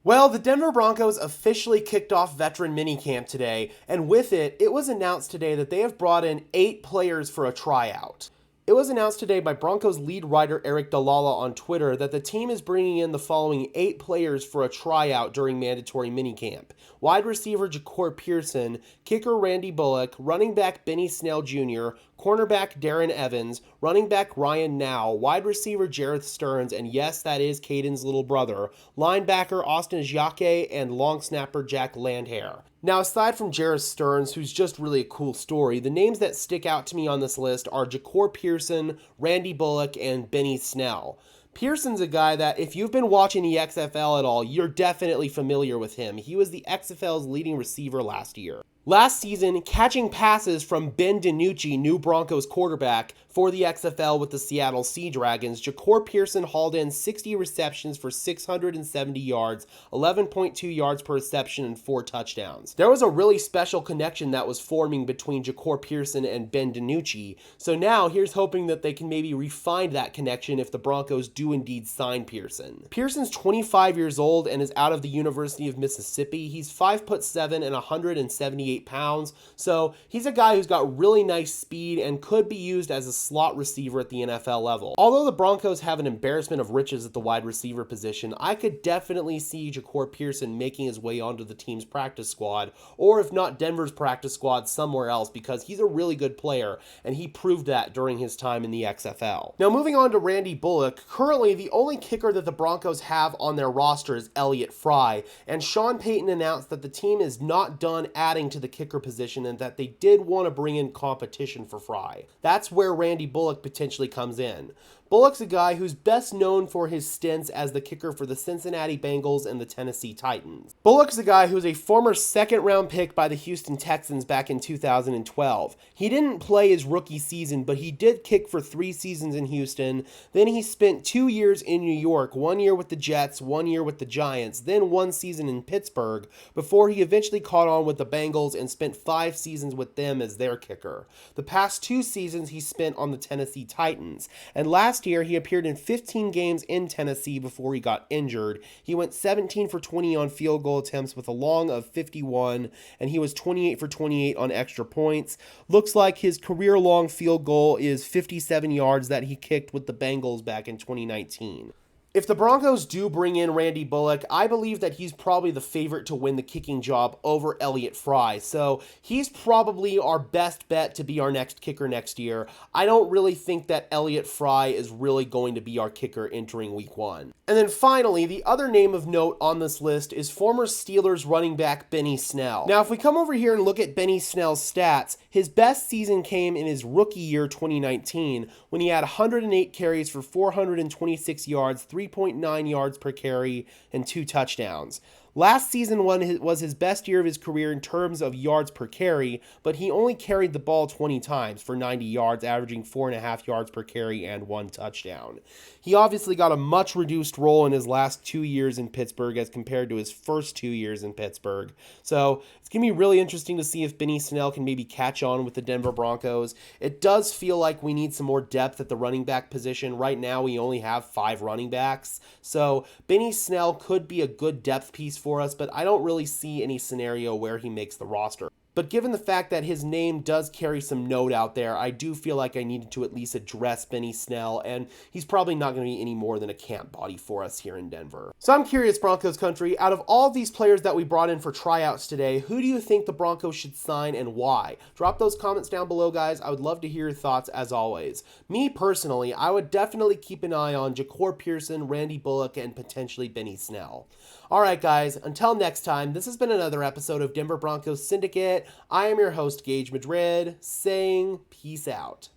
Well, the Denver Broncos officially kicked off veteran minicamp today, and with it, it was announced today that they have brought in 8 players for a tryout. It was announced today by Broncos lead writer Eric Dalala on Twitter that the team is bringing in the following 8 players for a tryout during mandatory minicamp. Wide receiver Jacor Pearson, kicker Randy Bullock, running back Benny Snell Jr., cornerback Darren Evans, running back Ryan Now, wide receiver Jareth Stearns, and yes, that is Caden's little brother, linebacker Austin Jacor, and long snapper Jack Landhair. Now, aside from Jareth Stearns, who's just really a cool story, the names that stick out to me on this list are Jacor Pearson, Randy Bullock, and Benny Snell. Pearson's a guy that, if you've been watching the XFL at all, you're definitely familiar with him. He was the XFL's leading receiver last year. Last season, catching passes from Ben DiNucci, new Broncos quarterback, for the XFL with the Seattle Sea Dragons, Jacor Pearson hauled in 60 receptions for 670 yards, 11.2 yards per reception, and 4 touchdowns. There was a really special connection that was forming between Jacor Pearson and Ben DiNucci, so now here's hoping that they can maybe refine that connection if the Broncos do indeed sign Pearson. Pearson's 25 years old and is out of the University of Mississippi. He's 5'7" and 178 pounds, so he's a guy who's got really nice speed and could be used as a slot receiver at the NFL level. Although the Broncos have an embarrassment of riches at the wide receiver position, I could definitely see Jacor Pearson making his way onto the team's practice squad, or if not Denver's practice squad, somewhere else, because he's a really good player, and he proved that during his time in the XFL. Now, moving on to Randy Bullock, currently the only kicker that the Broncos have on their roster is Frye, and Sean Payton announced that the team is not done adding to the kicker position and that they did want to bring in competition for Frye. That's where Randy Bullock potentially comes in. Bullock's a guy who's best known for his stints as the kicker for the Cincinnati Bengals and the Tennessee Titans. Bullock's a guy who's a former second-round pick by the Houston Texans back in 2012. He didn't play his rookie season, but he did kick for 3 seasons in Houston. Then he spent 2 years in New York, 1 year with the Jets, 1 year with the Giants, then 1 season in Pittsburgh, before he eventually caught on with the Bengals and spent 5 seasons with them as their kicker. The past 2 seasons he spent on the Tennessee Titans, and last year, he appeared in 15 games in Tennessee before he got injured. He went 17 for 20 on field goal attempts with a long of 51, and he was 28 for 28 on extra points. Looks like his career-long field goal is 57 yards that he kicked with the Bengals back in 2019. If the Broncos do bring in Randy Bullock, I believe that he's probably the favorite to win the kicking job over Frye. So he's probably our best bet to be our next kicker next year. I don't really think that Frye is really going to be our kicker entering week 1. And then finally, the other name of note on this list is former Steelers running back Benny Snell. Now, if we come over here and look at Benny Snell's stats, his best season came in his rookie year 2019 when he had 108 carries for 426 yards, 3.9 yards per carry, and 2 touchdowns. Last season was his best year of his career in terms of yards per carry, but he only carried the ball 20 times for 90 yards, averaging 4.5 yards per carry and 1 touchdown. He obviously got a much reduced role in his last 2 years in Pittsburgh as compared to his first 2 years in Pittsburgh. So it's going to be really interesting to see if Benny Snell can maybe catch on with the Denver Broncos. It does feel like we need some more depth at the running back position. Right now we only have 5 running backs. So Benny Snell could be a good depth piece for us, but I don't really see any scenario where he makes the roster. But given the fact that his name does carry some note out there, I do feel like I needed to at least address Benny Snell, and he's probably not going to be any more than a camp body for us here in Denver. So I'm curious, Broncos country, out of all these players that we brought in for tryouts today, who do you think the Broncos should sign and why? Drop those comments down below, guys. I would love to hear your thoughts as always. Me personally, I would definitely keep an eye on Jacor Pearson, Randy Bullock, and potentially Benny Snell. Alright guys, until next time, this has been another episode of Denver Broncos Syndicate. I am your host, Gage Madrid, saying peace out.